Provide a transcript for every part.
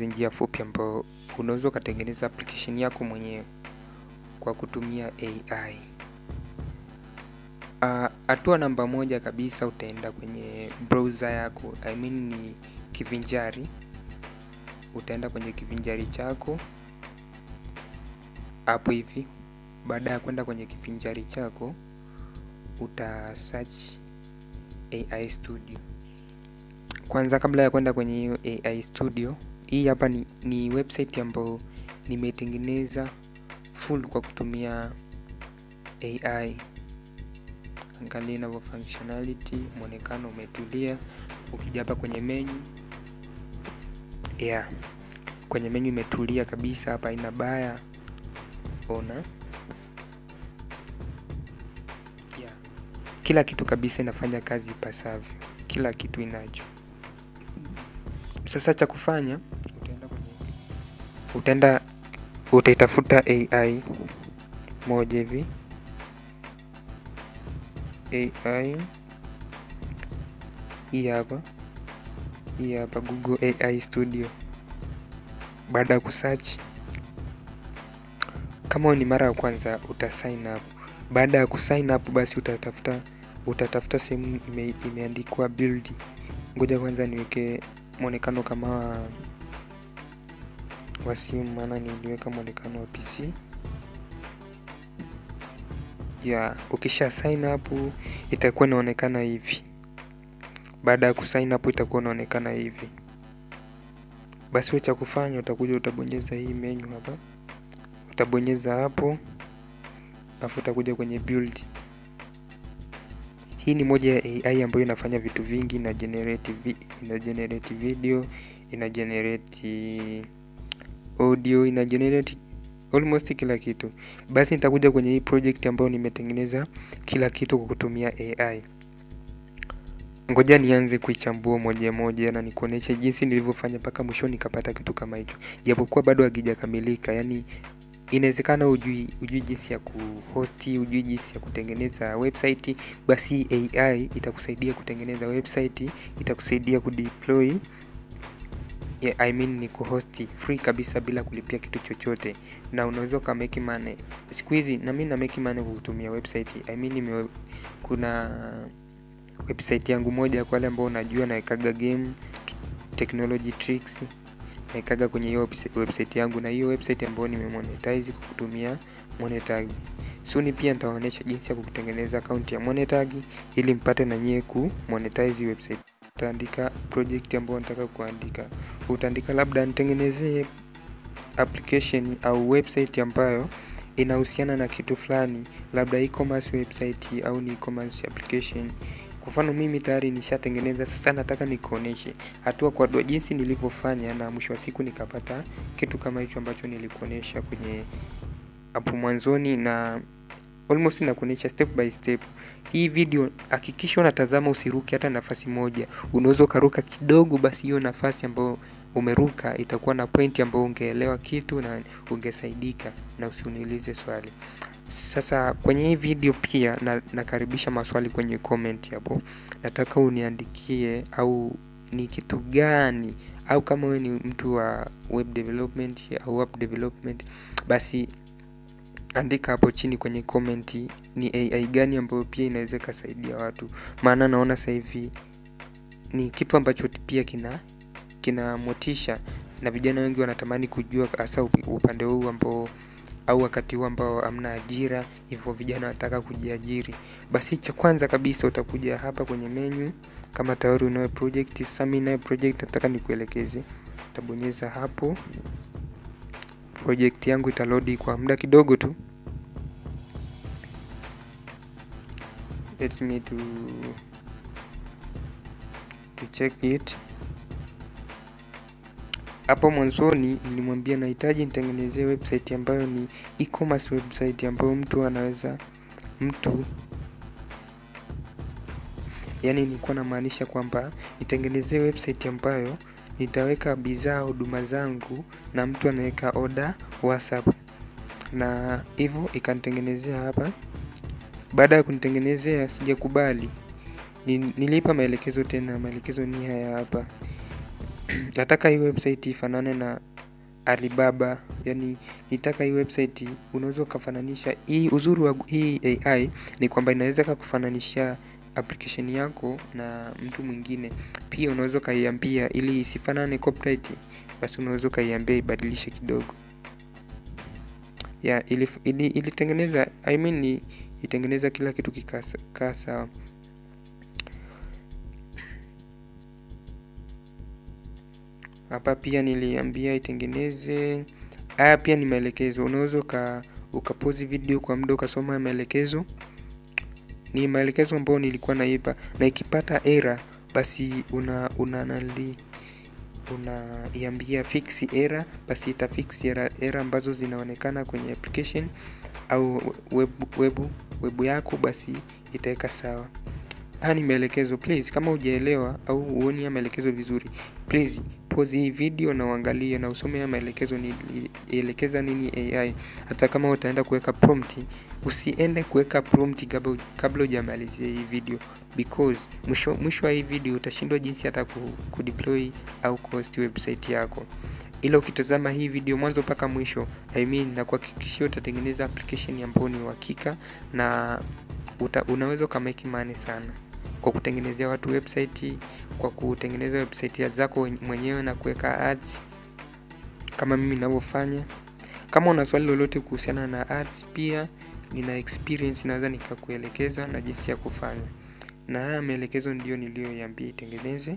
Njia fupi ambao unaweza kutengeneza application yako mwenyewe kwa kutumia AI. Hatua namba moja kabisa, utaenda kwenye browser yako, ni kivinjari. Utaenda kwenye kivinjari chako hapo hivi. Baada ya kwenda kwenye kivinjari chako, uta search AI Studio. Kwanza kabla ya kwenda kwenye hiyo AI Studio, hii hapa ni website ambayo nimetengeneza full kwa kutumia AI. Angalia na functionality, muonekano umetulia. Ukija hapa kwenye menu, kwenye menu imetulia kabisa, hapa ina baya. Ona. Kila kitu kabisa inafanya kazi ipasavyo. Kila kitu inacho. Sasa cha kufanya, utaitafuta AI moja hivi. AI hii hapa Google AI Studio. Baada ya kusearch, kama ni mara ya kwanza, uta sign up. Baada ya kusign up, basi utatafuta sehemu imeandikwa build. Ngoja kwanza niweke muonekano kama wa simu, maana niliweka muonekano wa PC. Ukisha sign up itakuwa inaonekana hivi. Baada ya kusign up itakuwa inaonekana hivi. Basi wewe cha kufanya, utakuja utabonyeza hii menu hapa. Utabonyeza hapo, afu utakuja kwenye build. Hii ni moja ya AI ambayo inafanya vitu vingi, ina generate video, ina generate audio, ina generate almost kila kitu. Basi nitakuja kwenye hii project ambayo nimetengeneza kila kitu kwa kutumia AI. Ngoja nianze kuichambua moja moja na nikuoneshe jinsi nilivyofanya mpaka mwisho nikapata kitu kama hicho. Japokuwa bado hakijakamilika, inawezekana hujui jinsi ya kuhost, hujui jinsi ya kutengeneza website, basi AI itakusaidia kutengeneza website, itakusaidia kudeploy. Ni kuhost free kabisa bila kulipia kitu chochote, na unaweza ka make money. Siku hizi na mimi na make money kwa kutumia website. Kuna website yangu moja kwa wale ambao unajua, naikaga game technology tricks, naikaga kwenye hiyo website yangu, na hiyo website ambayo nimemonetize kwa kutumia Monetag. Soon pia nitawaonyesha jinsi ya kutengeneza account ya Monetag ili mpate na nyie ku monetize website. Utaandika project ambayo nataka kuandika. Utaandika labda nitengenezee application au website ambayo inahusiana na kitu fulani, labda e-commerce website au ni e-commerce application. Kwa mfano mimi tayari nishatengeneza, sasa nataka nikuoneshe hatua kwa hatua jinsi nilivyofanya, na mwisho wa siku nikapata kitu kama hicho ambacho nilikuonesha kwenye hapo mwanzoni, na almost nakuonesha step by step. Hii video hakikisha unatazama, usiruke hata nafasi moja. Unaweza karuka kidogo, basi hiyo nafasi ambayo umeruka itakuwa na point ambayo ungeelewa kitu na ungesaidika, na usiniulize swali. Sasa kwenye hii video pia nakaribisha maswali kwenye comment hapo. Nataka uniandikie au ni kitu gani, au kama wewe ni mtu wa web development au app development, basi andika hapo chini kwenye comment ni AI gani ambayo pia inaweza kusaidia watu. Maana naona sasa hivi ni kitu ambacho pia kina motisha, na vijana wengi wanatamani kujua, hasa upande huu ambao au wakati huu ambao hamna ajira, hivyo vijana wanataka kujiajiri. Basi cha kwanza kabisa utakuja hapa kwenye menu, kama tayari unayo project. Sasa mimi nayo project nataka nikuelekeze. Utabonyeza hapo, project yangu itaload kwa muda kidogo tu. Let me to check it. Hapo mwanzoni nilimwambia nahitaji nitengenezee website ambayo ni e-commerce website ambayo nilikuwa namaanisha kwamba nitengenezee website ambayo nitaweka bidhaa, huduma zangu, na mtu anaweka order WhatsApp, na hivyo ikanitengenezea hapa. Baada ya kunitengenezea, sijakubali, nilipa maelekezo tena. Maelekezo ni haya hapa. nataka hii website ifanane na Alibaba, yani nitaka hii website unaweza kufananisha. Hii uzuri wa hii AI ni kwamba inaweza kukufananisha application yako na mtu mwingine. Pia unaweza kaiambia ili isifanane copyright, basi unaweza kaiambia ibadilishe kidogo. Ili tengeneza, itengeneza kila kitu kikaa sawa. Hapa pia niliambia itengeneze. Haya pia ni maelekezo. Unaweza ukapause video kwa muda ukasoma maelekezo. Ni maelekezo ambayo nilikuwa naipa, na ikipata error basi unaiambia fix error, basi itafix error ambazo zinaonekana kwenye application au web yako, basi itaweka sawa. Haya ni maelekezo. Please, kama hujaelewa au uone maelekezo vizuri, please pause hii video na uangalie na usome ya maelekezo nielekeza nini AI. Hata kama utaenda kuweka prompt, usiende kuweka prompt kabla hujamalizia hii video, because mwisho wa hii video utashindwa jinsi hata kudeploy au kuhost website yako. Ila ukitazama hii video mwanzo mpaka mwisho, na kuhakikishia utatengeneza application ambayo ni uhakika, na unaweza kumake money sana kwa kutengenezea watu website, kwa kutengeneza website zako mwenyewe na kuweka ads kama mimi ninavyofanya. Kama una swali lolote kuhusiana na ads, pia nina experience, naweza nikakuelekeza na jinsi ya kufanya. Na haya maelekezo ndio niliyoiambia itengeneze.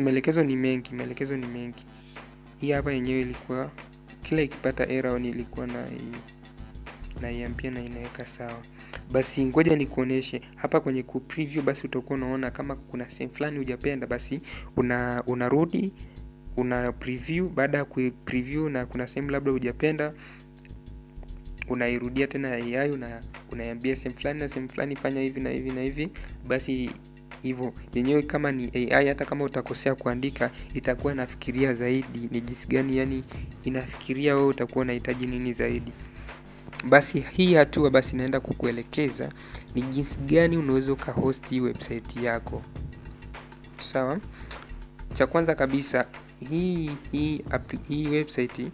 Maelekezo ni mengi. Hii hapa yenyewe ilikuwa kila ikipata error nilikuwa naiambia na inaweka sawa. Basi ngoja nikuoneshe hapa kwenye ku preview. Basi utakuwa unaona kama kuna sehemu fulani hujapenda, basi unarudi una preview. Baada ya ku preview na kuna sehemu labda hujapenda, unairudia tena AI, unaiambia sehemu fulani na sehemu fulani fanya hivi na hivi na hivi. Basi hivyo yenyewe kama ni AI, hata kama utakosea kuandika, itakuwa inafikiria zaidi ni jinsi gani, yani inafikiria wewe utakuwa unahitaji nini zaidi. Basi hii hatua basi naenda kukuelekeza ni jinsi gani unaweza kuhost website yako. Sawa? Cha kwanza kabisa, hii website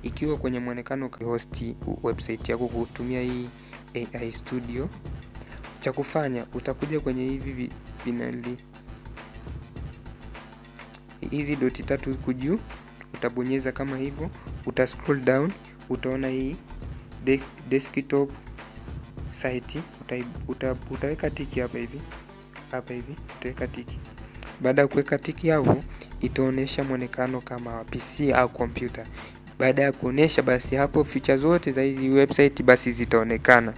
ikiwa kwenye muonekano host website yako kutumia hii AI Studio, cha kufanya utakuja kwenye hivi hizi doti 3 huku juu, utabonyeza kama hivyo, scroll down, utaona hii desktop site, utaweka tiki hapa hivi utaweka tiki. Baada ya kuweka tiki hapo, itaonesha muonekano kama PC au computer. Baada ya kuonesha, basi hapo feature zote za hii website basi zitaonekana.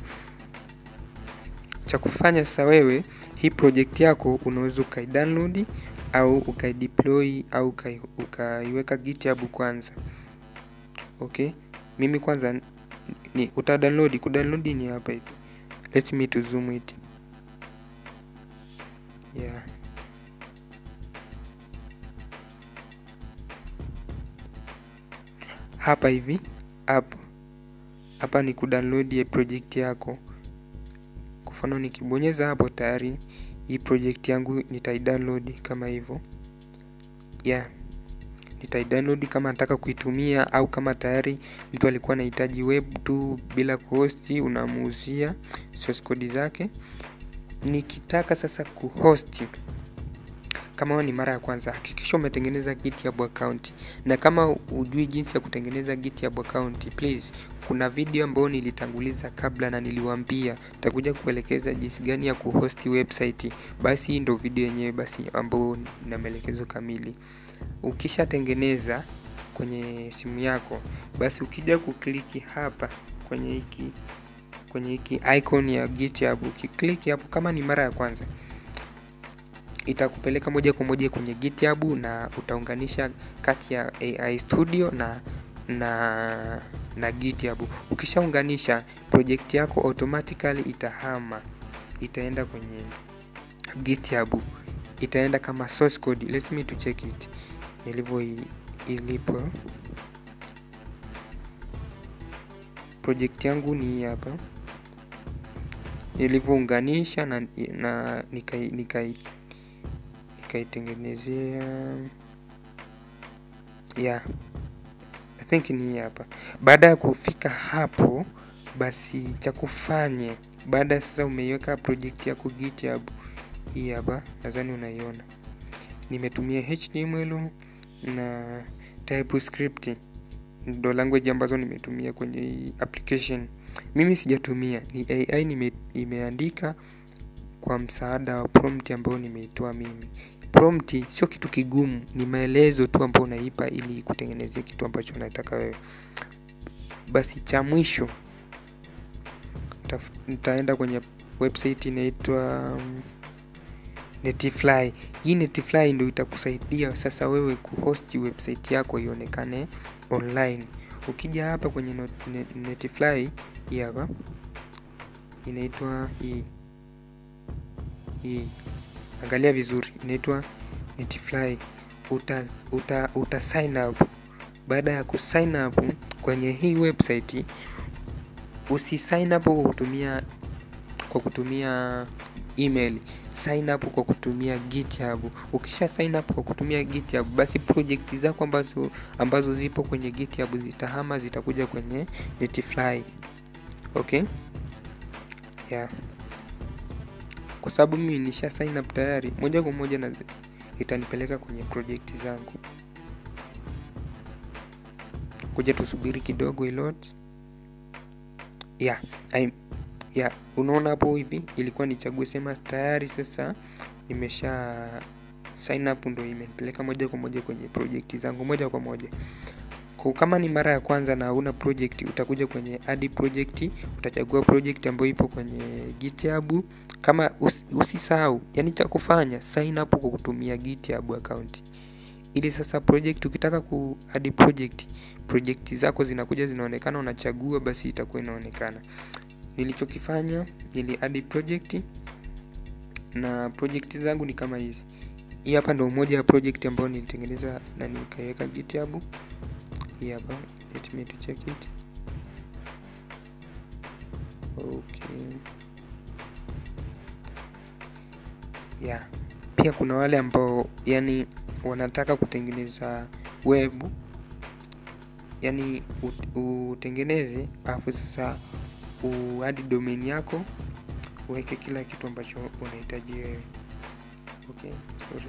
Cha kufanya sasa, wewe hii project yako unaweza ukaidownload au ukaideploy au ukaiweka GitHub kwanza. Okay, mimi kwanza ni utadownload. Kudownload ni hapa hivi. Let me to zoom it. Hapa hivi hapa ni kudownload ya project yako. Kwa mfano nikibonyeza hapo, tayari hii project yangu nitaidownload kama hivyo. Nitaidownload kama nataka kuitumia, au kama tayari mtu alikuwa anahitaji web tu bila kuhost, unamuuzia source code zake. Nikitaka sasa kuhost, kama ni mara ya kwanza, hakikisha umetengeneza GitHub account. Na kama hujui jinsi ya kutengeneza GitHub account, please, kuna video ambayo nilitanguliza kabla na niliwaambia nitakuja kuelekeza jinsi gani ya kuhost website. Basi hii ndio video yenyewe basi ambayo ina maelekezo kamili. Ukisha tengeneza kwenye simu yako, basi ukija kukliki hapa kwenye hiki icon ya GitHub, ukikliki hapo kama ni mara ya kwanza, itakupeleka moja kwa moja kwenye GitHub na utaunganisha kati ya AI Studio na GitHub. Ukishaunganisha, project yako automatically itaenda kwenye GitHub, itaenda kama source code. Let me to check it ilipo. Project yangu ni hapa. nilivyounganisha na nikaitengenezea I think ni hapa. Baada ya kufika hapo, basi cha kufanya baada sasa umeiweka project yako GitHub, hii hapa nadhani unaiona. Nimetumia HTML na TypeScript, ndo language ambazo nimetumia kwenye application. Mimi sijatumia, ni AI nimeandika kwa msaada wa prompt ambayo nimeitoa mimi. Prompt sio kitu kigumu, ni maelezo tu ambayo unaipa ili kutengenezea kitu ambacho unataka wewe. Basi cha mwisho nitaenda kwenye website inaitwa Netlify. Hii Netlify ndio itakusaidia sasa wewe kuhost website yako ionekane online. Ukija hapa kwenye Netlify, hii hapa inaitwa hii. Angalia vizuri, inaitwa Netlify. Uta sign up. Baada ya kusign up kwenye hii website, usisign up kwa kutumia email, sign up kwa kutumia GitHub. Ukisha sign up kwa kutumia GitHub, basi project zako ambazo zipo kwenye GitHub zitakuja kwenye Netlify. Okay? Kwa sababu mimi nisha sign up tayari, moja kwa moja na itanipeleka kwenye project zangu. Kuja tusubiri kidogo load. Unaona hapo hivi ilikuwa nichague sema tayari, sasa nimesha sign up, ndo imenipeleka moja kwa moja kwenye project zangu moja kwa moja. Kwa kama ni mara ya kwanza na una project, utakuja kwenye add project, utachagua project ambayo ipo kwenye GitHub. Kama usisahau, yani cha kufanya sign up kwa kutumia GitHub account. Ili sasa project ukitaka ku add project zako zinakuja zinaonekana, unachagua basi itakuwa inaonekana. Nilichokifanya nili add project na project zangu ni kama hizi. Hii hapa ndio moja ya project ambayo nilitengeneza na nikaiweka GitHub. Hii hapa, let me to check it. Okay. Pia kuna wale ambao yani wanataka kutengeneza web, yani utengeneze afu sasa uadi domain yako, uweke kila kitu ambacho unahitaji wewe. Okay, sorry.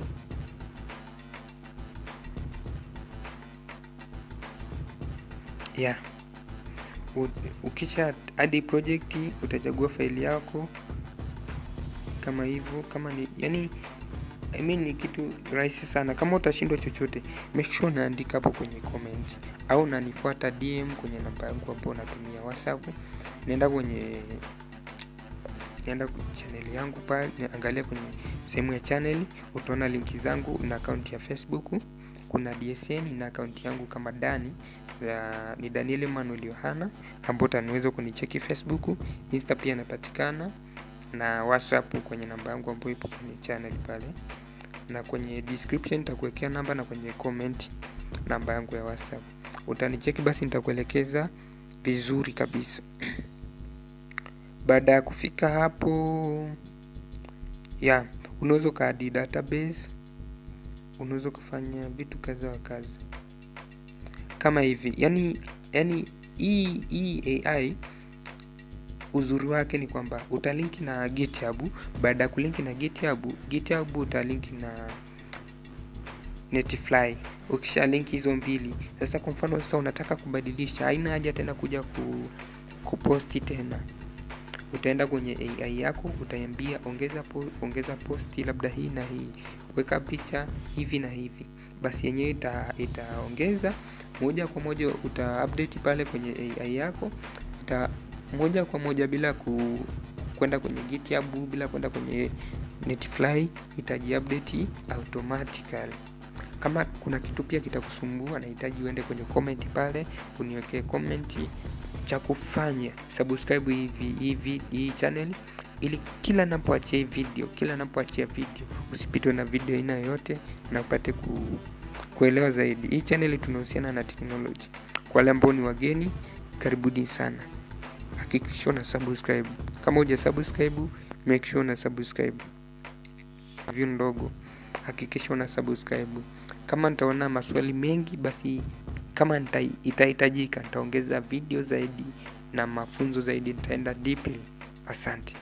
Ukisha add project, utachagua file yako kama hivyo. Kama ni yani ni kitu rahisi sana. Kama utashindwa chochote, make sure unaandika hapo kwenye comment au unanifuata DM kwenye namba yangu hapo natumia WhatsApp. Nenda kwenye channel yangu pale, angalia kwenye sehemu ya channel, utaona linki zangu na account ya Facebook, kuna DSN na account yangu kama Dani ni Daniel Emmanuel Yohana, ambapo utaweza kunicheki Facebook, Insta pia napatikana, na WhatsApp kwenye namba yangu ambayo ipo kwenye channel pale, na kwenye description nitakuwekea namba, na kwenye comment namba yangu ya WhatsApp. Utanicheki basi nitakuelekeza vizuri kabisa. Baada ya kufika hapo, unaweza kaadi database, unaweza kufanya vitu kadha wa kadha kama hivi. Yani hii AI uzuri wake ni kwamba utalinki na GitHub. Baada ya kulinki na GitHub utalinki na Netlify. Ukisha linki hizo mbili, sasa kwa mfano sasa unataka kubadilisha, haina haja tena kuja kuposti tena. Utaenda kwenye AI yako, utaiambia ongeza posti labda hii na hii, weka picha hivi na hivi, basi yenyewe itaongeza moja kwa moja. Uta-update pale kwenye AI yako, moja kwa moja bila kwenda kwenye GitHub, bila kwenda kwenye Netlify, itaji-update automatically. Kama kuna kitu pia kitakusumbua, nahitaji uende kwenye comment pale uniwekee comment. Cha kufanya, subscribe hii channel ili kila ninapoachia video usipitwe na video aina yoyote, na upate kuelewa zaidi. Hii channel tunahusiana na technology. Kwa wale ambao ni wageni, karibuni sana. hakikisha una subscribe. Kama huja subscribe, make sure una subscribe. View ndogo, hakikisha una subscribe. Kama nitaona maswali mengi, basi kama itahitajika nitaongeza video zaidi na mafunzo zaidi, nitaenda deeply. Asante.